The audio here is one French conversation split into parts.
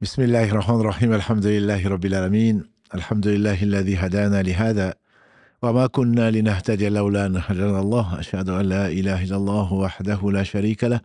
بسم الله الرحمن الرحيم الحمد لله رب العالمين الحمد لله الذي هدانا لهذا وما كنا لنهتدي لولا أن هدانا الله أشهد أن لا إله إلا الله وحده لا شريك له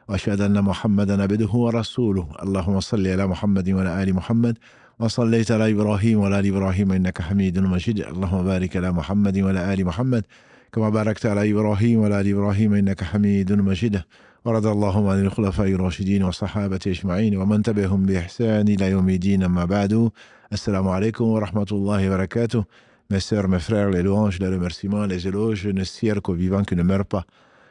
وأشهد أن محمدا عبده ورسوله اللهم صل على محمد وعلى آل محمد وصليت على إبراهيم وعلى آل إبراهيم إنك حميد مجيد اللهم بارك على محمد وعلى آل محمد كما باركت على إبراهيم وعلى آل إبراهيم إنك حميد مجيد ورضى اللهم عن الخلفاء الراشدين والصحابة أجمعين ومن تبعهم بإحسان إلى يوم الدين أما بعد السلام عليكم ورحمة الله وبركاته. Mes sœurs, mes frères, les louanges, les remerciements, les éloges ne cessent qu'au vivant qui ne meurt pas.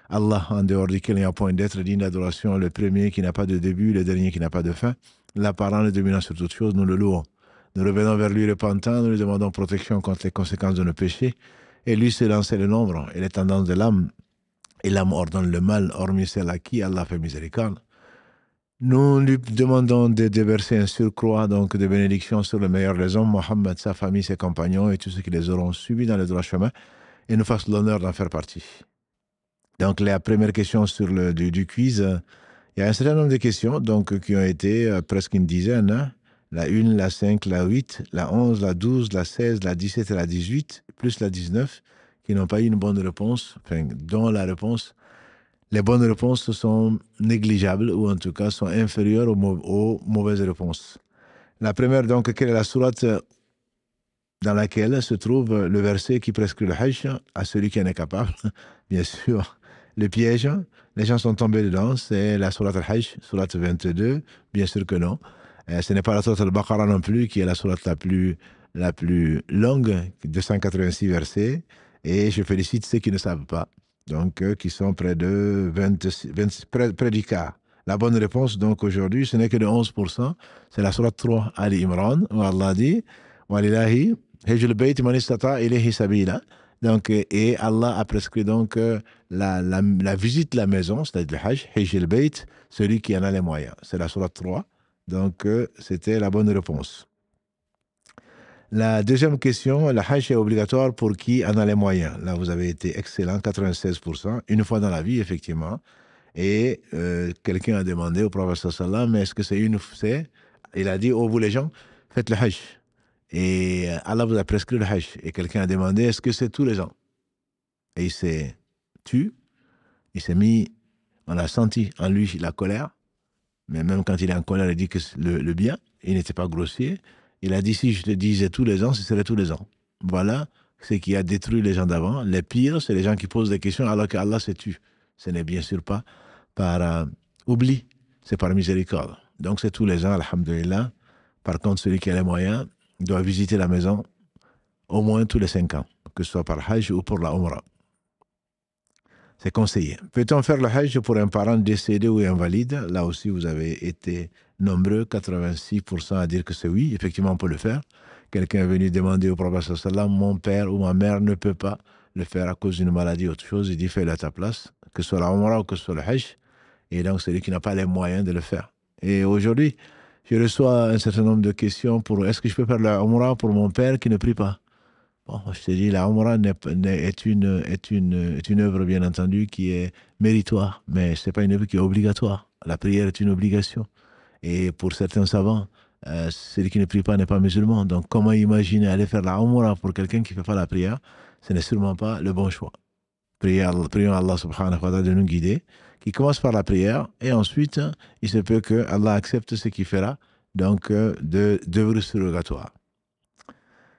Allah, en dehors duquel il n'y a point d'être, digne d'adoration, le premier qui n'a pas de début, le dernier qui n'a pas de fin, l'apparent, le dominant sur toutes choses, nous le louons. Nous revenons vers lui repentant, nous lui demandons protection contre les conséquences de nos péchés, et lui seul en sait le nombre et les tendances de l'âme, et l'âme ordonne le mal, hormis celle à qui Allah fait miséricorde. Nous lui demandons de déverser un surcroît donc de bénédictions sur le meilleur des hommes, Mohammed, sa famille, ses compagnons et tous ceux qui les auront suivis dans le droit chemin et nous fassent l'honneur d'en faire partie. Donc la première question sur du quiz, il y a un certain nombre de questions donc, qui ont été presque une dizaine. Hein. La 1, la 5, la 8, la 11, la 12, la 16, la 17 et la 18, plus la 19, qui n'ont pas eu une bonne réponse, enfin, dont la réponse... Les bonnes réponses sont négligeables ou en tout cas sont inférieures aux mauvaises réponses. La première, donc, quelle est la sourate dans laquelle se trouve le verset qui prescrit le hajj à celui qui en est capable? Bien sûr, le piège, les gens sont tombés dedans, c'est la sourate al-hajj, sourate 22, bien sûr que non. Ce n'est pas la sourate al-Baqarah non plus, qui est la sourate la plus longue, 286 versets, et je félicite ceux qui ne savent pas. Donc, qui sont près de 26, près du quart. La bonne réponse, donc, aujourd'hui, ce n'est que de 11%. C'est la sourate 3, Ali Imran, où Allah dit « Walilahi, hejul bayt man istata ilayhi sabila » Donc, et Allah a prescrit donc la visite de la maison, c'est-à-dire le hajj, hejul bayt, celui qui en a les moyens. C'est la sourate 3. Donc, c'était la bonne réponse. La deuxième question, le hajj est obligatoire pour qui en a les moyens. Là, vous avez été excellent, 96%, une fois dans la vie, effectivement. Et quelqu'un a demandé au prophète sallallahu mais est-ce que c'est une fois? Il a dit, oh vous les gens, faites le hajj. Et Allah vous a prescrit le hajj. Et quelqu'un a demandé, est-ce que c'est tous les ans? Et il s'est tu, il s'est mis, on a senti en lui la colère. Mais même quand il est en colère, il dit que le bien, il n'était pas grossier. Il a dit, si je te disais tous les ans, ce serait tous les ans. Voilà ce qui a détruit les gens d'avant. Les pires, c'est les gens qui posent des questions alors qu'Allah se tue. Ce n'est bien sûr pas par oubli, c'est par miséricorde. Donc c'est tous les ans, alhamdulillah. Par contre, celui qui a les moyens doit visiter la maison au moins tous les 5 ans, que ce soit par hajj ou pour la umrah. C'est conseillé. Peut-on faire le hajj pour un parent décédé ou invalide? Là aussi, vous avez été nombreux, 86% à dire que c'est oui. Effectivement, on peut le faire. Quelqu'un est venu demander au prophète sallam, mon père ou ma mère ne peut pas le faire à cause d'une maladie ou autre chose. Il dit, fais-le à ta place, que ce soit la umrah ou que ce soit le hajj. Et donc, c'est lui qui n'a pas les moyens de le faire. Et aujourd'hui, je reçois un certain nombre de questions pour est-ce que je peux faire la umrah pour mon père qui ne prie pas? Bon, je te dis, la Umrah est une œuvre, bien entendu, qui est méritoire, mais ce n'est pas une œuvre qui est obligatoire. La prière est une obligation. Et pour certains savants, celui qui ne prie pas n'est pas musulman. Donc, comment imaginer aller faire la Umrah pour quelqu'un qui ne fait pas la prière? Ce n'est sûrement pas le bon choix. Prions Allah subhanahu wa ta'ala de nous guider, qui commence par la prière, et ensuite, il se peut que Allah accepte ce qu'il fera, donc, d'œuvres surrogatoires.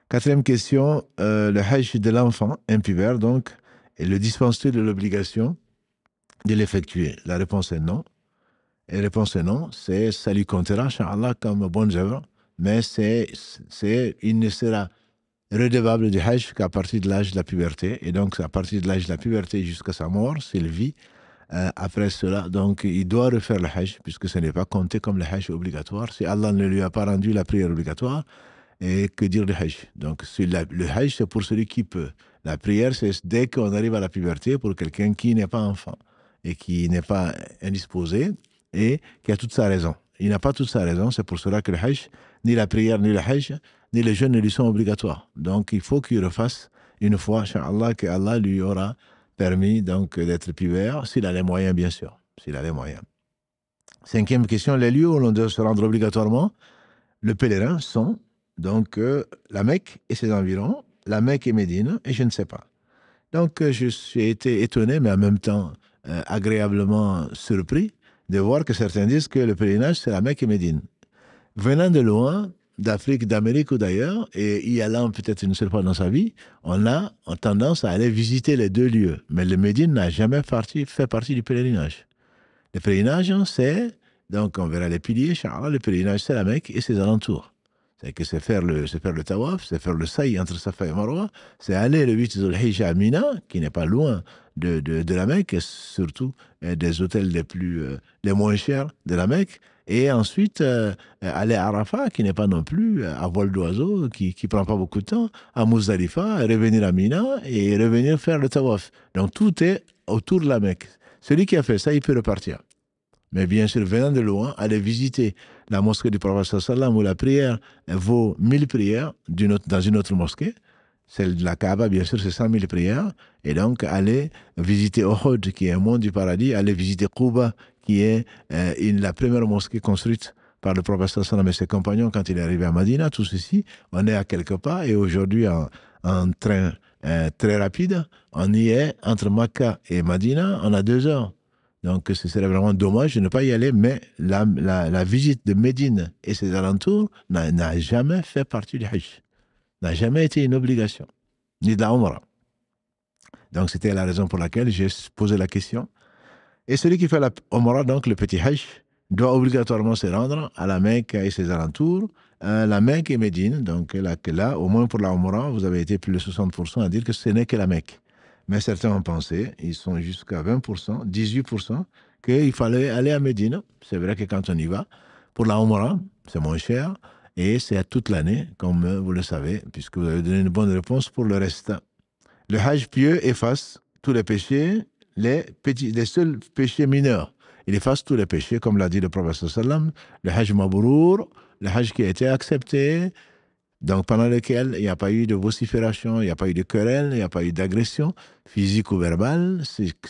Quatrième question, le hajj de l'enfant impubère, donc, et le dispense-t-il de l'obligation de l'effectuer? La réponse est non. Et la réponse est non, ça lui comptera, Inch'Allah, comme bonne œuvre, mais il ne sera redevable du hajj qu'à partir de l'âge de la puberté, et donc à partir de l'âge de la puberté jusqu'à sa mort, s'il vit, après cela, donc il doit refaire le hajj, puisque ce n'est pas compté comme le hajj obligatoire. Si Allah ne lui a pas rendu la prière obligatoire, et que dire le hajj? Donc, le hajj, c'est pour celui qui peut. La prière, c'est dès qu'on arrive à la puberté pour quelqu'un qui n'est pas enfant et qui n'est pas indisposé et qui a toute sa raison. Il n'a pas toute sa raison, c'est pour cela que le hajj, ni la prière, ni le hajj, ni le jeûne ne lui sont obligatoires. Donc, il faut qu'il refasse une fois, Inch'Allah, que Allah lui aura permis donc d'être pubère, s'il a les moyens, bien sûr. S'il a les moyens. Cinquième question, les lieux où l'on doit se rendre obligatoirement. le pèlerin sont donc la Mecque et ses environs, la Mecque et Médine, et je ne sais pas. Donc je suis été étonné, mais en même temps agréablement surpris de voir que certains disent que le pèlerinage, c'est la Mecque et Médine. Venant de loin, d'Afrique, d'Amérique ou d'ailleurs, et y allant peut-être une seule fois dans sa vie, on a tendance à aller visiter les deux lieux. Mais le Médine n'a jamais fait partie du pèlerinage. Le pèlerinage, c'est, donc on verra les piliers, Inch'Allah, le pèlerinage, c'est la Mecque et ses alentours. C'est faire le tawaf, c'est faire le saï entre Safa et Marwa, c'est aller le 8 Dhul-Hijjah à Mina, qui n'est pas loin de la Mecque, et surtout des hôtels les moins chers de la Mecque, et ensuite aller à Arafat, qui n'est pas non plus à vol d'oiseau, qui ne prend pas beaucoup de temps, à Muzdalifa, revenir à Mina et revenir faire le tawaf. Donc tout est autour de la Mecque. Celui qui a fait ça, il peut repartir. Mais bien sûr, venant de loin, aller visiter la mosquée du prophète sallam où la prière vaut 1000 prières dans une autre mosquée. Celle de la Kaaba, bien sûr, c'est 100 000 prières. Et donc, aller visiter Uhud, qui est un mont du paradis, aller visiter Quba, qui est la première mosquée construite par le prophète sallam et ses compagnons quand il est arrivé à Madina. Tout ceci, on est à quelques pas. Et aujourd'hui, en train très rapide, on y est entre Makkah et Madina, on a 2 heures. Donc, ce serait vraiment dommage de ne pas y aller, mais la visite de Médine et ses alentours n'a jamais fait partie du Hajj, n'a jamais été une obligation, ni de la Umrah. Donc, c'était la raison pour laquelle j'ai posé la question. Et celui qui fait la Umrah, donc le petit Hajj, doit obligatoirement se rendre à la Mecque et ses alentours, la Mecque et Médine. Donc, là, au moins pour la Umrah, vous avez été plus de 60% à dire que ce n'est que la Mecque. Mais certains ont pensé, ils sont jusqu'à 20%, 18%, qu'il fallait aller à Médine. C'est vrai que quand on y va, pour la Umrah, c'est moins cher, et c'est à toute l'année, comme vous le savez, puisque vous avez donné une bonne réponse pour le reste. Le Hajj pieux efface tous les péchés, les seuls péchés mineurs. Il efface tous les péchés, comme l'a dit le prophète sallam, le Hajj Mabrour, le Hajj qui a été accepté, donc pendant lequel il n'y a pas eu de vocifération, il n'y a pas eu de querelle, il n'y a pas eu d'agression physique ou verbale.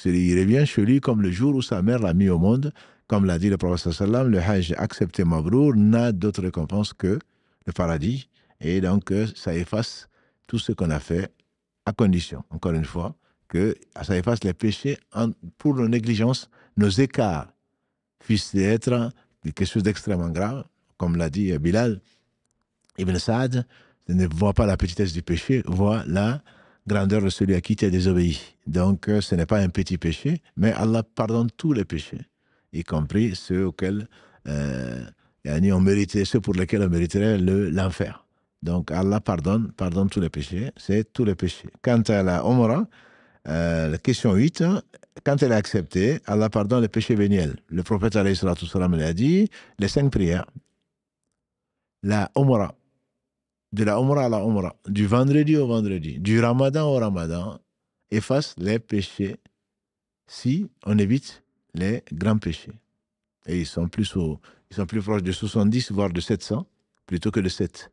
Il revient chez lui comme le jour où sa mère l'a mis au monde. Comme l'a dit le prophète sallam, le Hajj accepté Mabrour n'a d'autre récompense que le paradis. Et donc, ça efface tout ce qu'on a fait, à condition, encore une fois, que ça efface les péchés pour nos négligences, nos écarts, fils d'être quelque chose d'extrêmement grave, comme l'a dit Bilal. Ibn Saad ne voit pas la petitesse du péché, voit la grandeur de celui à qui tu as désobéi. Donc, ce n'est pas un petit péché, mais Allah pardonne tous les péchés, y compris ceux auxquels ceux pour lesquels on mériterait l'enfer. Donc, Allah pardonne tous les péchés, c'est tous les péchés. Quant à la Umrah, la question 8, quand elle est acceptée, Allah pardonne les péchés véniels. Le prophète alayhi salatu salam l'a dit, les 5 prières, la Umrah, de la Umrah à la Umrah, du vendredi au vendredi, du Ramadan au Ramadan, efface les péchés si on évite les grands péchés. Et ils sont plus proches de 70, voire de 700, plutôt que de 7.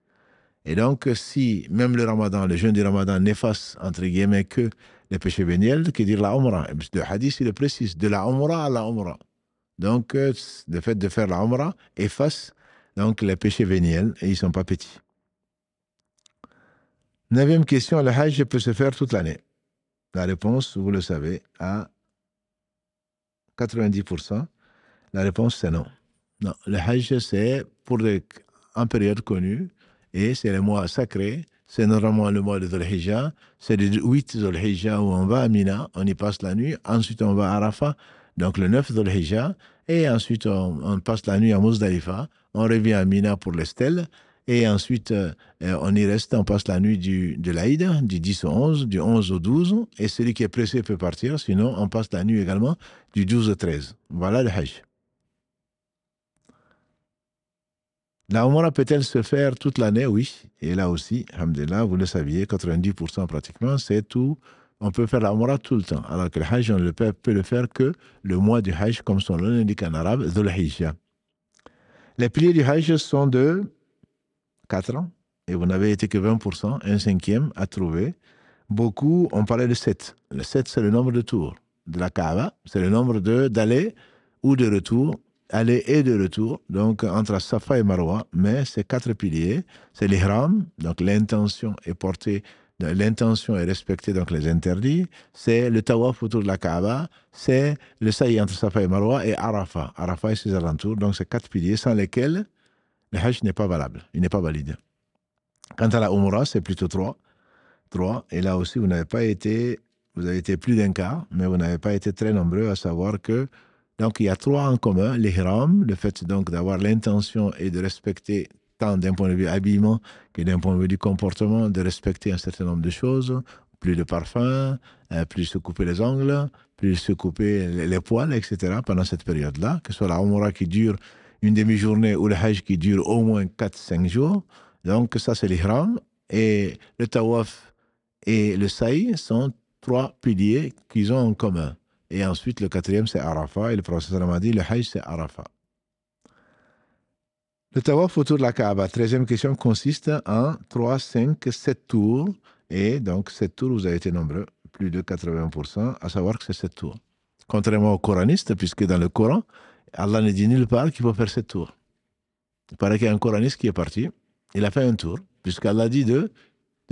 Et donc, si même le Ramadan, le jeûne du Ramadan n'efface, entre guillemets, que les péchés véniels, que dire la Umrah. Le hadith, il le précise, de la Umrah à la Umrah. Donc, le fait de faire la Umrah efface donc les péchés véniels, et ils ne sont pas petits. 9e question, le Hajj peut se faire toute l'année. La réponse, vous le savez, à 90%, la réponse c'est non. Non, le Hajj c'est en période connue, et c'est le mois sacré, c'est normalement le mois de Dhul-Hijjah, c'est le 8 Dhul-Hijjah où on va à Mina, on y passe la nuit, ensuite on va à Arafat, donc le 9 Dhul-Hijjah, et ensuite on passe la nuit à Muzdalifa, on revient à Mina pour les stèles, et ensuite on y reste, on passe la nuit de l'Aïd, du 10 au 11, du 11 au 12, et celui qui est pressé peut partir, sinon on passe la nuit également du 12 au 13. Voilà le Hajj. La Umrah peut-elle se faire toute l'année? Oui. Et là aussi, alhamdulillah, vous le saviez, 90% pratiquement, c'est tout. On peut faire la Umrah tout le temps. Alors que le Hajj, on ne peut le faire que le mois du Hajj, comme son nom l'indique en arabe, Dhul Hijjah. Les piliers du Hajj sont de 4 ans. Et vous n'avez été que 20%, un cinquième à trouver. Beaucoup ont parlé de 7. Le 7, c'est le nombre de tours de la Kaaba. C'est le nombre d'aller ou de retour aller et de retour, donc entre Safa et Marwa, mais ces 4 piliers, c'est l'ihram, donc l'intention est portée, l'intention est respectée, donc les interdits, c'est le tawaf autour de la Kaaba, c'est le sa'i entre Safa et Marwa et Arafat, Arafat et ses alentours, donc ces 4 piliers sans lesquels le Hajj n'est pas valable, il n'est pas valide. Quant à la Umrah, c'est plutôt 3, et là aussi vous avez été plus d'un quart, mais vous n'avez pas été très nombreux à savoir que donc, il y a 3 en commun. L'ihram, le fait donc d'avoir l'intention et de respecter, tant d'un point de vue habillement que d'un point de vue du comportement, de respecter un certain nombre de choses, plus de parfum, plus se couper les ongles, plus se couper les poils, etc. pendant cette période-là, que ce soit la Umrah qui dure une demi-journée ou le Hajj qui dure au moins 4-5 jours. Donc, ça, c'est l'ihram. Et le tawaf et le sa'i sont 3 piliers qu'ils ont en commun. Et ensuite, le 4e, c'est Arafat. Et le prophète m'a dit, le Hajj, c'est Arafat. Le tawaf autour de la Kaaba, 13e question, consiste en 3, 5, 7 tours. Et donc, 7 tours, vous avez été nombreux, plus de 80%, à savoir que c'est 7 tours. Contrairement aux coranistes, puisque dans le Coran, Allah ne dit nulle part qu'il faut faire 7 tours. Il paraît qu'il y a un coraniste qui est parti, il a fait un tour, puisqu'Allah dit de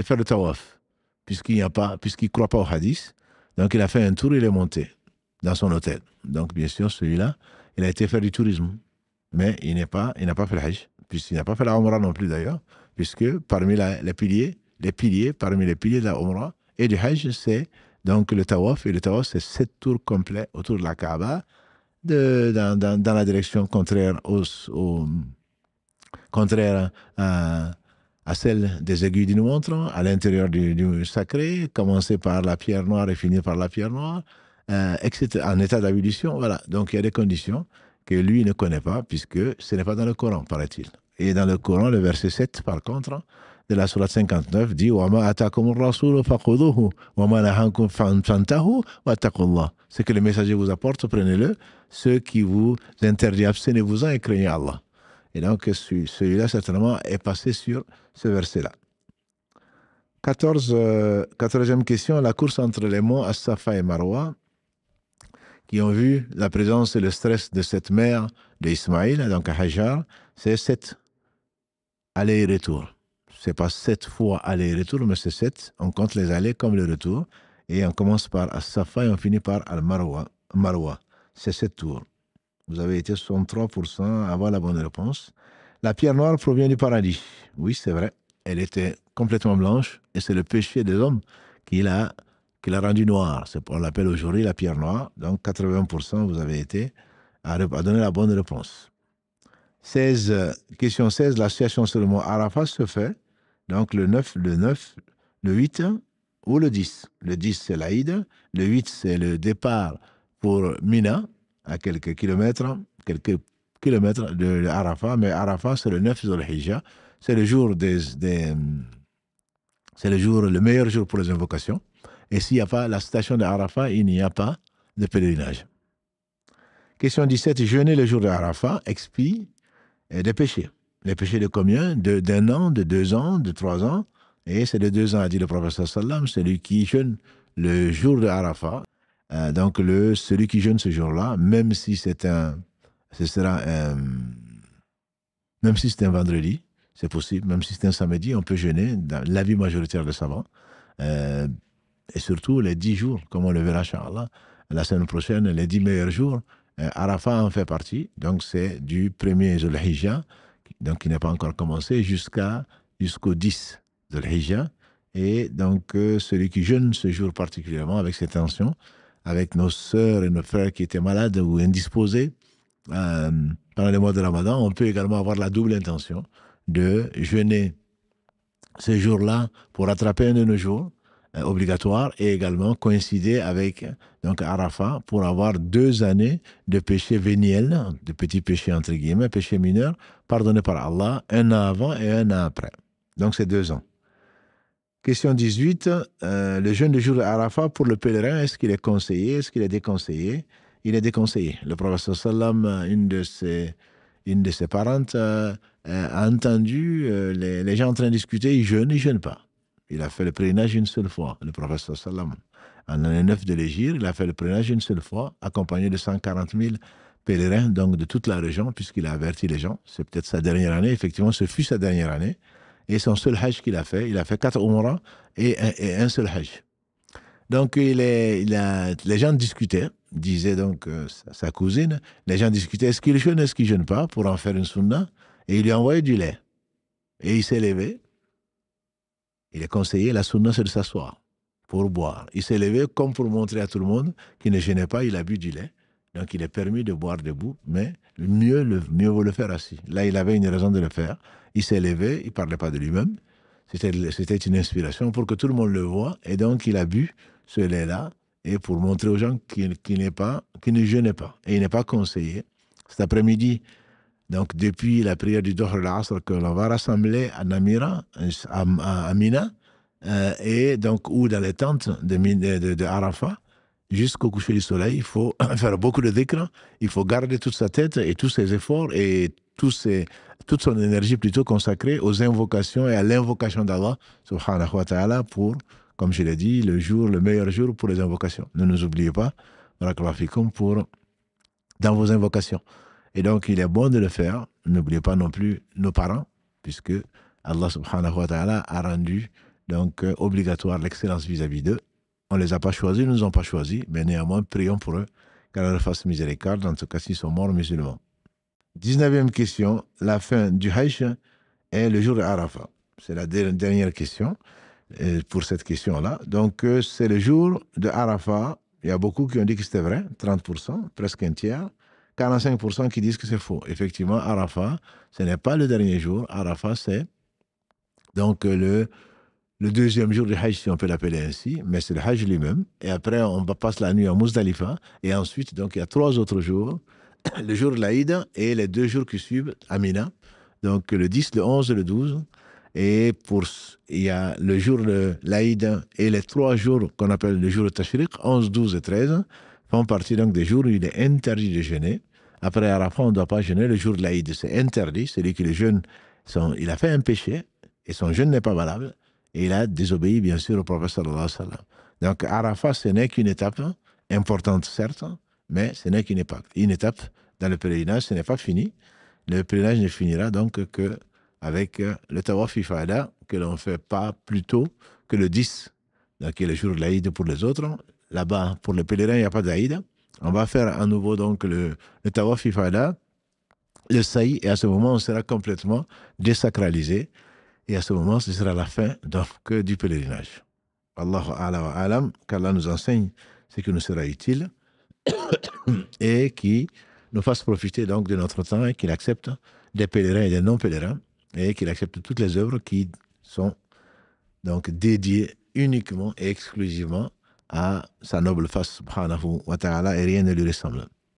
faire le tawaf, puisqu'il ne croit pas au hadith. Donc, il a fait un tour, il est monté dans son hôtel. Donc, bien sûr, celui-là, il a été faire du tourisme. Mais il n'a pas fait le Hajj, puisqu'il n'a pas fait la Umrah non plus d'ailleurs, puisque parmi les piliers de la Umrah et du Hajj, c'est donc le Tawaf. Et le Tawaf, c'est 7 tours complets autour de la Kaaba, dans la direction contraire contraire à celle des aiguilles d'une montre, à l'intérieur du sacré, commencer par la pierre noire et finir par la pierre noire, etc., en état d'ébullition. Voilà. Donc, il y a des conditions que lui ne connaît pas, puisque ce n'est pas dans le Coran, paraît-il. Et dans le Coran, le verset 7, par contre, de la sourate 59, dit « Wama atakumur rasulu faquduhu, wama nahankum fantahu, wa taqullah » Ce que le messager vous apporte, prenez-le. Ce qui vous interdit, abstenez-vous-en et craignez Allah. Et donc, celui-là, certainement, est passé sur ce verset-là. 14e question, la course entre les monts As-Safa et Marwa, qui ont vu la présence et le stress de cette mère d'Ismaïl, donc à Hajar, c'est 7 allers et retours. Ce n'est pas 7 fois allers et retours, mais c'est 7. On compte les allers comme le retour. Et on commence par As-Safa et on finit par Al-Marwa. C'est 7 tours. Vous avez été 63% avant la bonne réponse. La pierre noire provient du paradis. Oui, c'est vrai. Elle était complètement blanche et c'est le péché des hommes qui l'a rendu noire. On l'appelle aujourd'hui la pierre noire. Donc 80%, vous avez été à donner la bonne réponse. Question 16, l'association sur le mot Arafat se fait donc le 9, le 8 ou le 10. Le 10, c'est l'Aïd. Le 8, c'est le départ pour Mina, à quelques kilomètres de Arafat. Mais Arafat, c'est le 9 Dhul Hijjah. C'est le jour le meilleur jour pour les invocations. Et s'il n'y a pas la station de Arafat, il n'y a pas de pèlerinage. Question 17. Jeûner le jour de Arafat expie des péchés. Les péchés de combien? D'un an, de 2 ans, de 3 ans. Et c'est de 2 ans, a dit le prophète sallam, celui qui jeûne le jour de Arafat. Donc, celui qui jeûne ce jour-là, même si c'est un vendredi, c'est possible, même si c'est un samedi, on peut jeûner dans l'avis majoritaire des savants. Et surtout les 10 jours, comme on le verra, Inch'Allah, la semaine prochaine, les 10 meilleurs jours, Arafat en fait partie. Donc, c'est du 1er Dhul Hijjah, donc qui n'a pas encore commencé, jusqu'au 10 Dhul Hijjah. Et donc, celui qui jeûne ce jour particulièrement avec cette intention, avec nos sœurs et nos frères qui étaient malades ou indisposés pendant les mois de Ramadan, on peut également avoir la double intention de jeûner ce jour-là pour rattraper un de nos jours obligatoires et également coïncider avec donc Arafat pour avoir 2 années de péché véniel, de petits péchés entre guillemets, péchés mineurs, pardonnés par Allah, un an avant et un an après. Donc c'est 2 ans. Question 18, le jeûne du jour de Arafat pour le pèlerin, est-ce qu'il est conseillé, est-ce qu'il est déconseillé? Il est déconseillé. Le prophète sallam, une de ses parentes, a entendu les gens en train de discuter, ils jeûnent pas. Il a fait le pèlerinage une seule fois, le prophète sallam. En l'année 9 de l'Hégire, il a fait le pèlerinage une seule fois, accompagné de 140 000 pèlerins donc, de toute la région, puisqu'il a averti les gens. C'est peut-être sa dernière année. Effectivement, ce fut sa dernière année. Et son seul hajj qu'il a fait, il a fait 4 umrah et un seul hajj. Donc, les gens discutaient, disait donc sa cousine, les gens discutaient, est-ce qu'il jeûne pas pour en faire une sunna? Et il lui a envoyé du lait. Et il s'est levé. Il est conseillé, la sunna, c'est de s'asseoir pour boire. Il s'est levé comme pour montrer à tout le monde qu'il ne gênait pas, il a bu du lait. Donc, il est permis de boire debout, mais mieux vaut le faire assis. Là, il avait une raison de le faire. Il s'est levé, il ne parlait pas de lui-même. C'était une inspiration pour que tout le monde le voie. Et donc, il a bu ce lait-là et pour montrer aux gens qu'il ne jeûnait pas. Et il n'est pas conseillé. Cet après-midi, donc depuis la prière du Dohr al-Asr, que l'on va rassembler à Namira, à Mina, et donc, ou dans les tentes de Arafat, jusqu'au coucher du soleil, il faut faire beaucoup de dhikr, il faut garder toute sa tête et tous ses efforts et toute son énergie plutôt consacrée aux invocations et à l'invocation d'Allah, subhanahu wa ta'ala, pour, comme je l'ai dit, le meilleur jour pour les invocations. Ne nous oubliez pas, barakallahu fikum, dans vos invocations. Et donc, il est bon de le faire. N'oubliez pas non plus nos parents, puisque Allah subhanahu wa ta'ala a rendu donc obligatoire l'excellence vis-à-vis d'eux. On ne les a pas choisis, ils ne nous ont pas choisis, mais néanmoins, prions pour eux, qu'Allah leur fasse miséricorde, en tout cas s'ils sont morts musulmans. 19e question, la fin du Hajj est le jour de Arafat. C'est la dernière question pour cette question-là. Donc, c'est le jour de Arafat. Il y a beaucoup qui ont dit que c'était vrai, 30%, presque un tiers. 45% qui disent que c'est faux. Effectivement, Arafat, ce n'est pas le dernier jour. Arafat, c'est donc le deuxième jour du Hajj, si on peut l'appeler ainsi, mais c'est le Hajj lui-même. Et après, on passe la nuit à Muzdalifa. Et ensuite, donc, il y a 3 autres jours. Le jour de l'Aïd et les 2 jours qui suivent à Mina. Donc, le 10, le 11 et le 12. Et il y a le jour de l'Aïd et les 3 jours qu'on appelle le jour de Tashriq, 11, 12 et 13, font partie donc des jours où il est interdit de jeûner. Après Arafat, on ne doit pas jeûner. Le jour de l'Aïd, c'est interdit. Celui qui le jeûne, il a fait un péché et son jeûne n'est pas valable. Et il a désobéi, bien sûr, au prophète sallallahu alayhi wa sallam. Donc, Arafat, ce n'est qu'une étape importante, certes, mais ce n'est qu'une étape dans le pèlerinage. Ce n'est pas fini. Le pèlerinage ne finira donc qu'avec le tawaf ifada, que l'on ne fait pas plus tôt que le 10, donc qui est le jour de l'Aïd pour les autres. Là-bas, pour les pèlerins, il n'y a pas d'Aïd. On va faire à nouveau donc le tawaf ifada, le saï, et à ce moment, on sera complètement désacralisé. Et à ce moment, ce sera la fin donc, du pèlerinage. Allahu a'lam wa a'lam, qu'Allah nous enseigne ce qui nous sera utile et qui nous fasse profiter donc de notre temps et qu'il accepte des pèlerins et des non-pèlerins et qu'il accepte toutes les œuvres qui sont donc dédiées uniquement et exclusivement à sa noble face subhanahu wa ta'ala et rien ne lui ressemble.